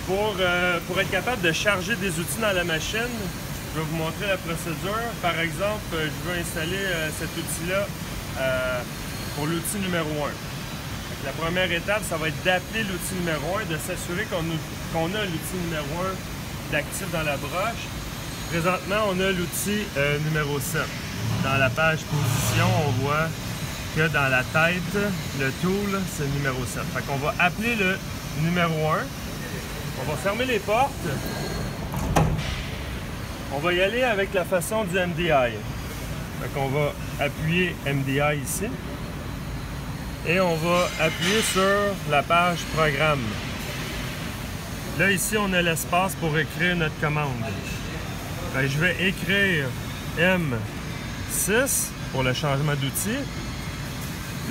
Pour être capable de charger des outils dans la machine, je vais vous montrer la procédure. Par exemple, je veux installer cet outil-là pour l'outil numéro 1. La première étape, ça va être d'appeler l'outil numéro 1, de s'assurer qu'on a l'outil numéro 1 d'actif dans la broche. Présentement, on a l'outil numéro 7. Dans la page position, on voit que dans la tête, le tool, c'est le numéro 7. Fait qu'on va appeler le numéro 1. On va fermer les portes. On va y aller avec la façon du MDI. Fait qu'on va appuyer MDI ici. Et on va appuyer sur la page Programme. Là, ici, on a l'espace pour écrire notre commande. Fait que je vais écrire M6 pour le changement d'outil.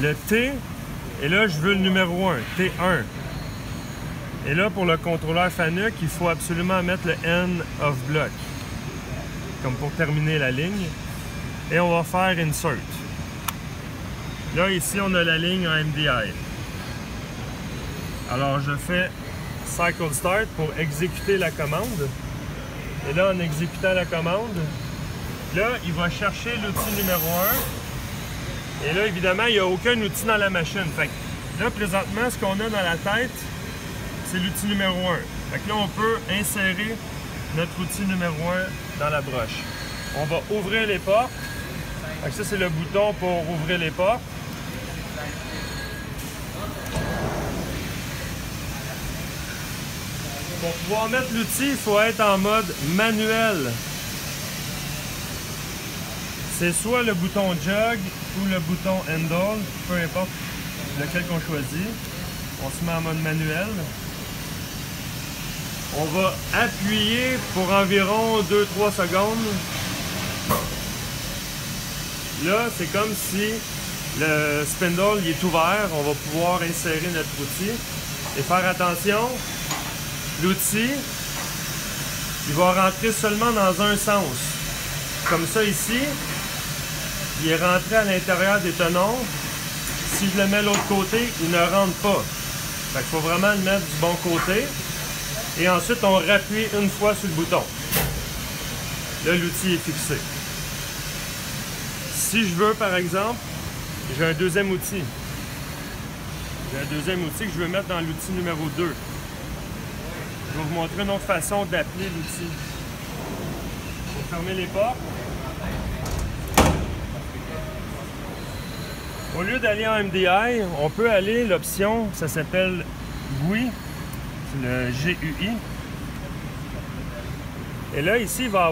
Le T, et là, je veux le numéro 1, T1. Et là, pour le contrôleur FANUC, il faut absolument mettre le N of block, comme pour terminer la ligne. Et on va faire Insert. Là, ici, on a la ligne en MDI. Alors, je fais Cycle Start pour exécuter la commande. Et là, en exécutant la commande, là, il va chercher l'outil numéro 1. Et là, évidemment, il n'y a aucun outil dans la machine. Fait que là, présentement, ce qu'on a dans la tête, c'est l'outil numéro 1. Fait que là, on peut insérer notre outil numéro 1 dans la broche. On va ouvrir les portes. Fait que ça, c'est le bouton pour ouvrir les portes. Pour pouvoir mettre l'outil, il faut être en mode manuel. C'est soit le bouton jog ou le bouton handle, peu importe lequel qu'on choisit. On se met en mode manuel. On va appuyer pour environ 2-3 secondes. Là, c'est comme si le spindle il est ouvert. On va pouvoir insérer notre outil. Et faire attention, l'outil, il va rentrer seulement dans un sens. Comme ça ici, il est rentré à l'intérieur des tenons. Si je le mets de l'autre côté, il ne rentre pas. Fait qu'il faut vraiment le mettre du bon côté. Et ensuite, on rappuie une fois sur le bouton. Là, l'outil est fixé. Si je veux, par exemple, j'ai un deuxième outil. J'ai un deuxième outil que je veux mettre dans l'outil numéro 2. Je vais vous montrer une autre façon d'appeler l'outil. Je vais fermer les portes. Au lieu d'aller en MDI, on peut aller, l'option, ça s'appelle GUI, c'est le GUI. Et là, ici, il va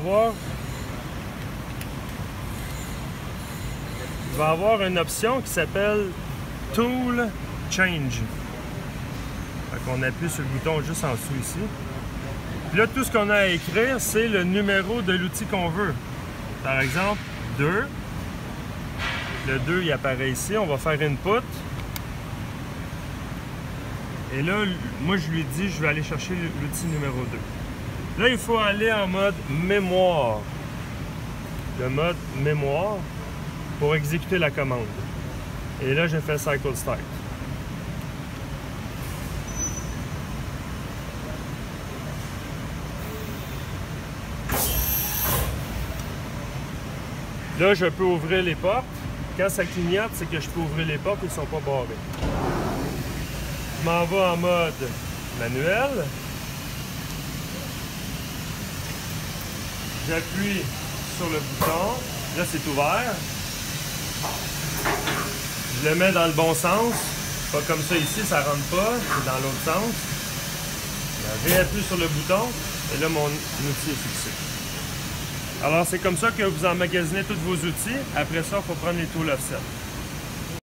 avoir une option qui s'appelle Tool Change. Fait qu'on appuie sur le bouton juste en dessous ici. Puis là, tout ce qu'on a à écrire, c'est le numéro de l'outil qu'on veut. Par exemple, 2. Le 2, il apparaît ici. On va faire Input. Et là, moi, je lui dis, je vais aller chercher l'outil numéro 2. Là, il faut aller en mode mémoire. Le mode mémoire pour exécuter la commande. Et là, je fais Cycle Start. Là, je peux ouvrir les portes. Quand ça clignote, c'est que je peux ouvrir les portes, ils ne sont pas barrés. Je m'en vais en mode manuel. J'appuie sur le bouton. Là, c'est ouvert. Je le mets dans le bon sens. Pas comme ça ici, ça ne rentre pas. C'est dans l'autre sens. Je réappuie sur le bouton. Et là, mon outil est fixé. Alors, c'est comme ça que vous emmagasinez tous vos outils. Après ça, il faut prendre les tools offset.